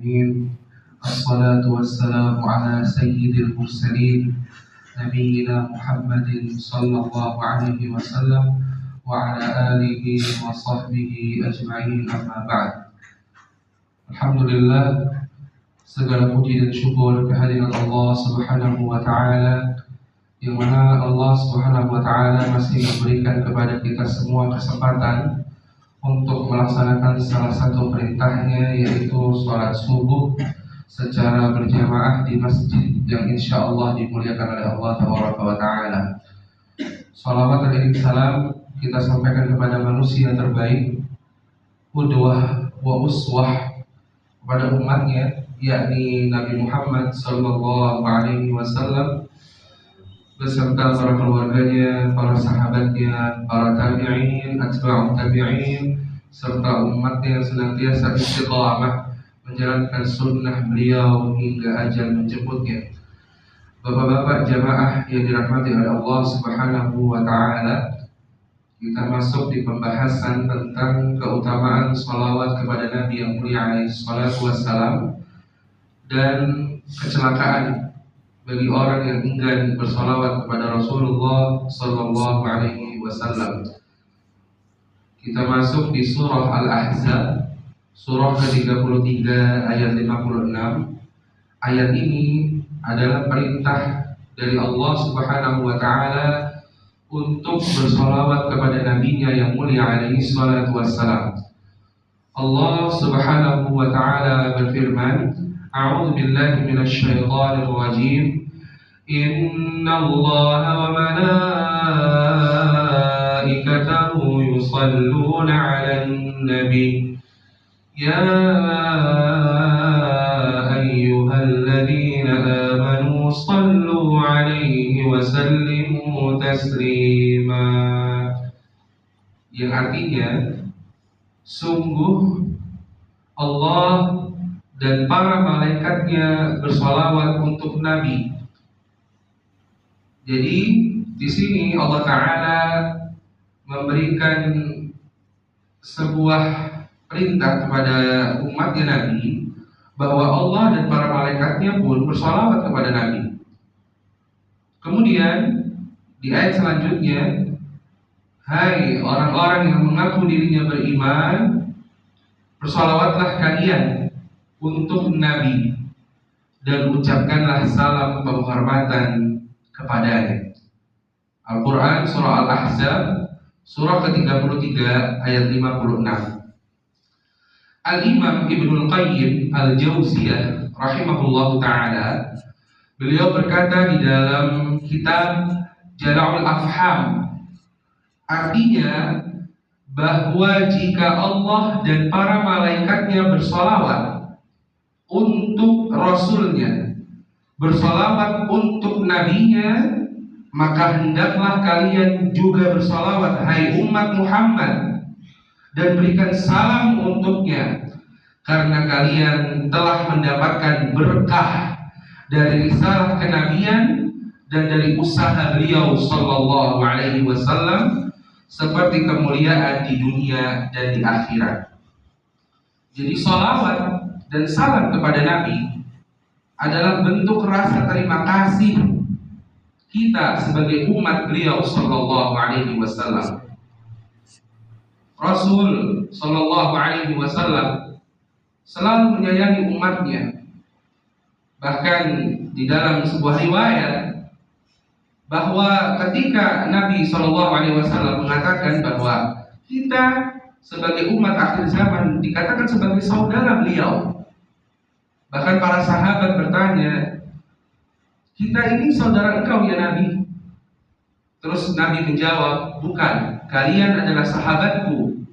الصلاة والسلام على سيد المرسلين نبينا محمد صلى الله عليه وسلم وعلى آله وصحبه أجمعين أما بعد. Alhamdulillah, segala puji dan syukur kehadirat Allah Subhanahu wa taala, yang mana Allah Subhanahu wa taala masih memberikan kepada kita semua kesempatan untuk melaksanakan salah satu perintahnya, yaitu sholat subuh secara berjamaah di masjid yang insya Allah dimuliakan oleh Allah Taala. Salawat dan salam kita sampaikan kepada manusia terbaik, qudwah wa uswah kepada umatnya, yakni Nabi Muhammad Sallallahu Alaihi Wasallam beserta para keluarganya, para sahabatnya, para tabi'in, atba'ut tabi'in, serta umatnya yang senantiasa istiqamah menjalankan sunnah beliau hingga ajal menjemputnya. Bapak-bapak jamaah yang dirahmati oleh Allah Subhanahu wa taala, kita masuk di pembahasan tentang keutamaan sholawat kepada Nabi yang mulia alaihi salatu wassalam dan kecelakaan bagi orang yang enggan bersolawat kepada Rasulullah Sallallahu Alaihi Wasallam. Kita masuk di surah Al-Ahzab, surah ke-33 ayat 56. Ayat ini adalah perintah dari Allah Subhanahu Wa Taala untuk bersolawat kepada Nabi-Nya yang mulia alaihi salatu wassalam. Allah Subhanahu Wa Taala berfirman, A'udzu billahi minasy syaithanir rajim. Innallaha wa malaikatahu yusalluna 'alan nabi. Ya ayyuhalladzina amanu shallu 'alaihi wa sallimu taslima. Yang artinya, sungguh Allah dan para malaikatnya bersolawat untuk Nabi. Jadi di sini Allah Ta'ala memberikan sebuah perintah kepada umatnya Nabi, bahwa Allah dan para malaikatnya pun bersolawat kepada Nabi. Kemudian di ayat selanjutnya, hai orang-orang yang mengaku dirinya beriman, bersolawatlah kalian untuk Nabi dan ucapkanlah salam penghormatan kepadanya. Al-Quran surah Al-Ahzab surah ke-33 ayat 56. Al-Imam Ibnul Qayyim Al-Jauziyah rahimahullahu ta'ala, beliau berkata di dalam kitab Jala'ul Afham, artinya bahwa jika Allah dan para malaikatnya bersolawat untuk Rasulnya, bersolawat untuk Nabinya, maka hendaklah kalian juga bersolawat, hai umat Muhammad, dan berikan salam untuknya, karena kalian telah mendapatkan berkah dari risalah kenabian dan dari usaha beliau Sallallahu Alaihi Wasallam, seperti kemuliaan di dunia dan di akhirat. Jadi salawat dan salam kepada Nabi adalah bentuk rasa terima kasih kita sebagai umat beliau Sallallahu Alaihi Wasallam. Rasul Sallallahu Alaihi Wasallam selalu menyayangi umatnya. Bahkan di dalam sebuah riwayat, bahwa ketika Nabi Sallallahu Alaihi Wasallam mengatakan bahwa kita sebagai umat akhir zaman dikatakan sebagai saudara beliau. Bahkan para sahabat bertanya, kita ini saudara engkau ya Nabi? Terus Nabi menjawab, bukan, kalian adalah sahabatku.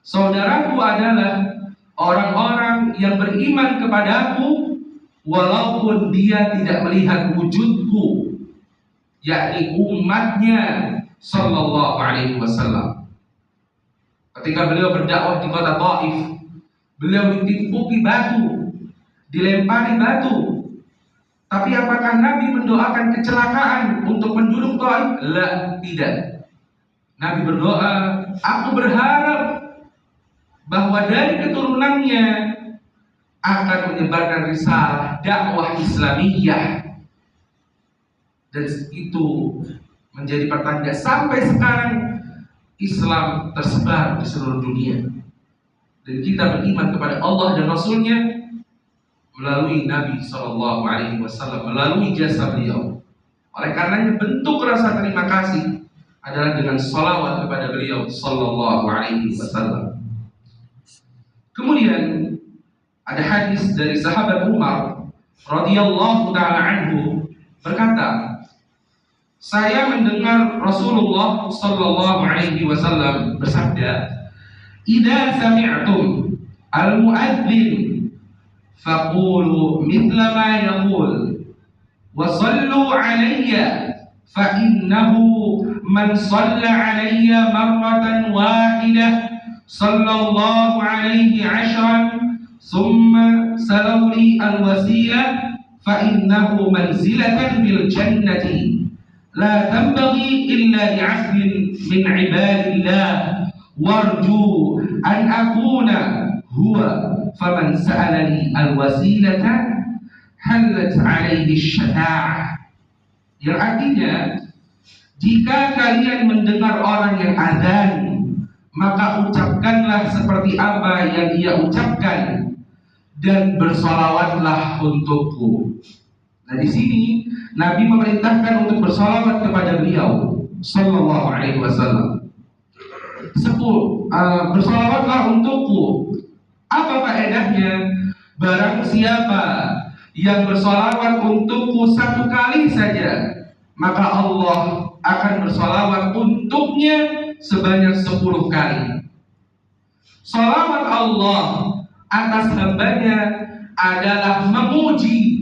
Saudaraku adalah orang-orang yang beriman kepadaku walaupun dia tidak melihat wujudku, yakni umatnya Sallallahu Alaihi Wasallam. Ketika beliau berdakwah di kota Taif, beliau ditimpuki batu, dilempari batu. Tapi apakah Nabi mendoakan kecelakaan untuk penduduk Taif? La, tidak. Nabi berdoa, aku berharap bahwa dari keturunannya akan menyebarkan risalah dakwah Islamiyah, dan itu menjadi pertanda sampai sekarang Islam tersebar di seluruh dunia, dan kita beriman kepada Allah dan Rasulnya melalui Nabi SAW, melalui jasa beliau. Oleh karenanya bentuk rasa terima kasih adalah dengan salawat kepada beliau SAW. Kemudian ada hadis dari sahabat Umar radhiyallahu taala anhu berkata, saya mendengar Rasulullah sallallahu alaihi wasallam bersabda, "Idza sami'tum al-mu'adzin faqulu mithla ma yaqul wa sallu 'alayya fa innahu man shalla 'alayya marratan wahidah sallallahu 'alaihi 'ashran thumma salawli al-wasilah fa innahu manzilatan bil jannati la tanbaghi illa li'abdin min 'ibadillah warju an akuna huwa faman sa'alani al-wasilata halat 'alaihi syafa'ah." Yang artinya, jika kalian mendengar orang yang azan, maka ucapkanlah seperti apa yang ia ucapkan dan bersolawatlah untukku. Nah, di sini Nabi memerintahkan untuk bersolawat kepada beliau sallallahu alaihi wasallam. Bersolawatlah untukku. Apa faedahnya? Barang siapa yang bersolawat untukku satu kali saja, maka Allah akan bersolawat untuknya sebanyak 10 kali. Salawat Allah atas hambanya adalah memuji.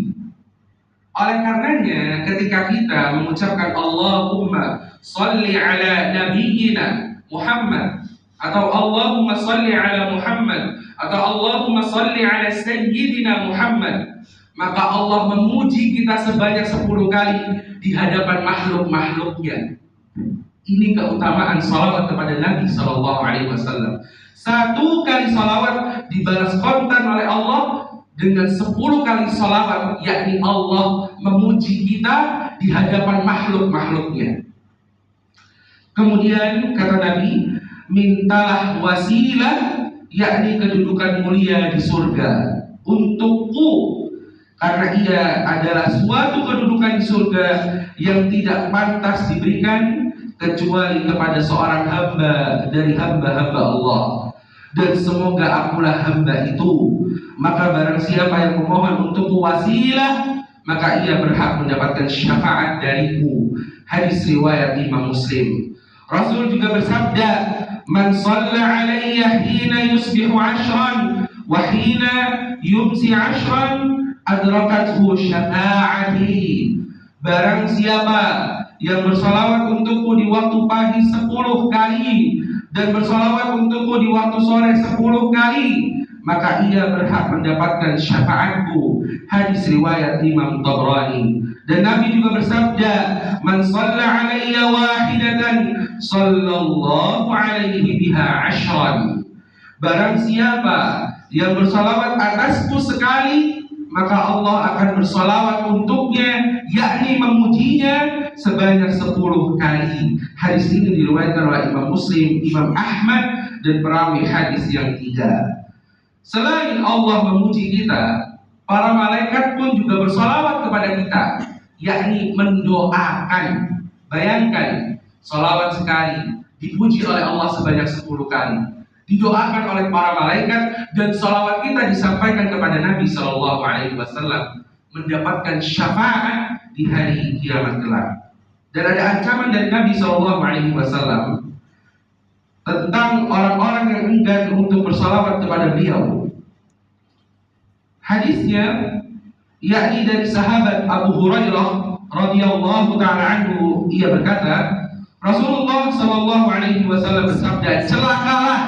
Oleh karenanya ketika kita mengucapkan Allahumma salli ala nabiyyina Muhammad, atau Allahumma salli ala Muhammad, atau Allahumma salli ala sayyidina Muhammad, maka Allah memuji kita sebanyak 10 kali di hadapan makhluk-makhluknya. Ini keutamaan salawat kepada Nabi SAW. 1 kali salawat dibalas kontan oleh Allah dengan 10 kali salawat, yakni Allah memuji kita di hadapan makhluk-makhluknya. Kemudian kata Nabi, mintalah wasilah, yakni kedudukan mulia di surga untukku, karena ia adalah suatu kedudukan di surga yang tidak pantas diberikan kecuali kepada seorang hamba dari hamba-hamba Allah, dan semoga akulah hamba itu. Maka barang siapa yang memohon untukku wasilah, maka ia berhak mendapatkan syafaat dariku. Hadis riwayat Imam Muslim. Rasul juga bersabda, man shalla alayya hina yusbihu 'ashran wa hina yumsi 'ashran adrakathu syafa'ati. Barang siapa yang bersolawat untukku di waktu pagi 10 kali dan bersolawat untukku di waktu sore 10 kali, maka ia berhak mendapatkan syafaatku. Hadis riwayat Imam Tabrani. Dan Nabi juga bersabda, man shalla alayya wahidatan sallallahu alaihi biha 'ashran. Barang siapa yang bersolawat atasku sekali, maka Allah akan bersolawat untuknya, yakni memujinya sebanyak 10 kali. Hadis ini diriwayatkan oleh Imam Muslim, Imam Ahmad, dan perawi hadis yang 3. Selain Allah memuji kita, para malaikat pun juga bersolawat kepada kita, yakni mendoakan. Bayangkan, solawat sekali dipuji oleh Allah sebanyak 10 kali, didoakan oleh para malaikat, dan salawat kita disampaikan kepada Nabi SAW, mendapatkan syafaat di hari kiamat kelak. Dan ada ancaman dari Nabi SAW tentang orang-orang yang enggan untuk bersalawat kepada beliau. Hadisnya yakni dari sahabat Abu Hurairah radhiyallahu taala anhu, ia berkata, Rasulullah SAW bersabda, celakalah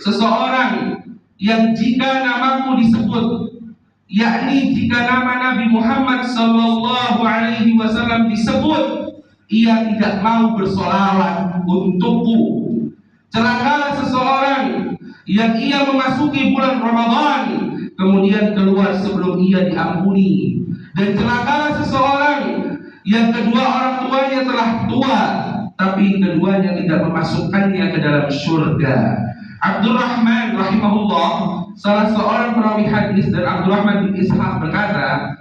seseorang yang jika namaku disebut, yakni jika nama Nabi Muhammad SAW disebut, ia tidak mau bersolawat untukku. Celakalah seseorang yang ia memasuki bulan Ramadan kemudian keluar sebelum ia diampuni. Dan celakalah seseorang yang kedua orang tuanya telah tua, tapi keduanya tidak memasukkannya ke dalam surga. Abdurrahman rahimahullah, salah seorang perawi hadis, dan Abdurrahman bin Ishaq berkata,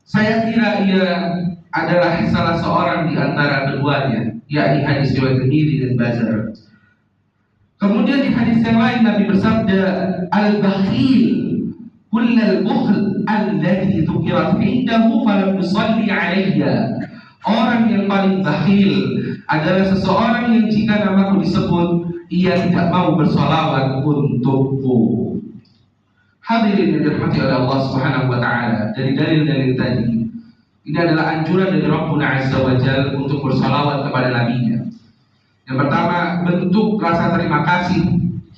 saya kira ia adalah salah seorang di antara keduanya, yakni hadis riwayat Tirmidzi dan Bazar. Kemudian di hadis yang lain Nabi bersabda, al-bakhil kullal bukhl alladhi dhukirat indahu falam yusalli alayya. Orang yang paling bakhil adalah seseorang yang jika namaku disebut ia tidak mau bersolawat untukku. Hadirin yang dirahmati oleh Allah Subhanahu wa taala, dari dalil-dalil tadi, ini adalah anjuran dari Rabbuna Azza wa Jalla untuk bersalawat kepada Nabi-Nya. Yang pertama, bentuk rasa terima kasih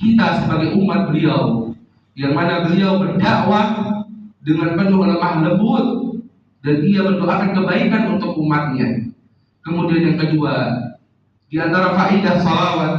kita sebagai umat beliau, yang mana beliau berdakwah dengan penuh lemah lembut dan ia mendoakan kebaikan untuk umatnya. Kemudian yang kedua, di antara faedah salawat,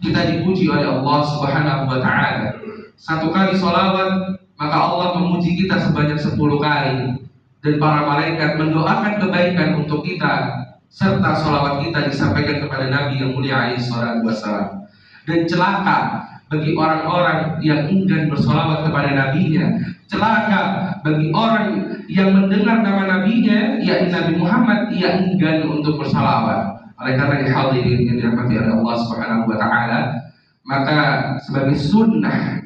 kita dipuji oleh Allah Subhanahu wa taala. Satu kali salawat, maka Allah memuji kita sebanyak 10 kali, dan para malaikat mendoakan kebaikan untuk kita, serta salawat kita disampaikan kepada Nabi yang mulia alaihi salatu wassalam. Dan celaka bagi orang-orang yang enggan bersalawat kepada nabinya, celaka bagi orang yang mendengar nama nabinya, yakni Nabi Muhammad, ia enggan untuk bersalawat. Oleh karena hadirin yang dirahmati oleh Allah Subhanahu wa taala, maka sebagai sunnah,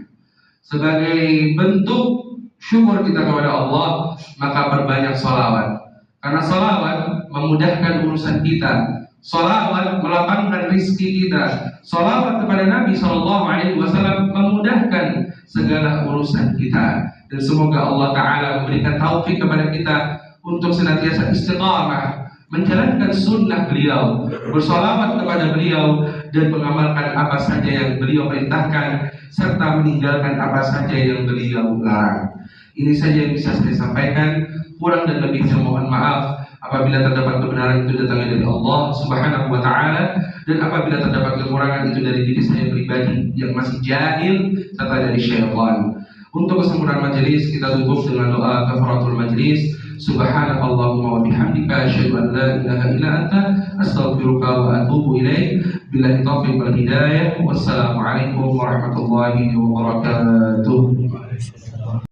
sebagai bentuk syukur kita kepada Allah, maka perbanyak salawat. Karena salawat memudahkan urusan kita, salawat melapangkan rizki kita, salawat kepada Nabi SAW memudahkan segala urusan kita. Dan semoga Allah Ta'ala memberikan taufik kepada kita untuk senantiasa istiqamah menjalankan sunnah beliau, bersalawat kepada beliau, dan mengamalkan apa saja yang beliau perintahkan, serta meninggalkan apa saja yang beliau larang. Ini saja yang bisa saya sampaikan. Kurang dan lebihnya mohon maaf apabila terdapat kebenaran itu datangnya dari Allah Subhanahu wa taala, dan apabila terdapat kekurangan itu dari diri saya pribadi yang masih jahil serta dari syaitan. Untuk kesempurnaan majelis, kita tutup dengan doa kafaratul majelis. Subhanakallahumma wa bihamdika asyhadu an la ilaha illa anta astaghfiruka wa atubu ilaik. Billahi taufiq wal hidayah. Wassalamualaikum warahmatullahi wabarakatuh.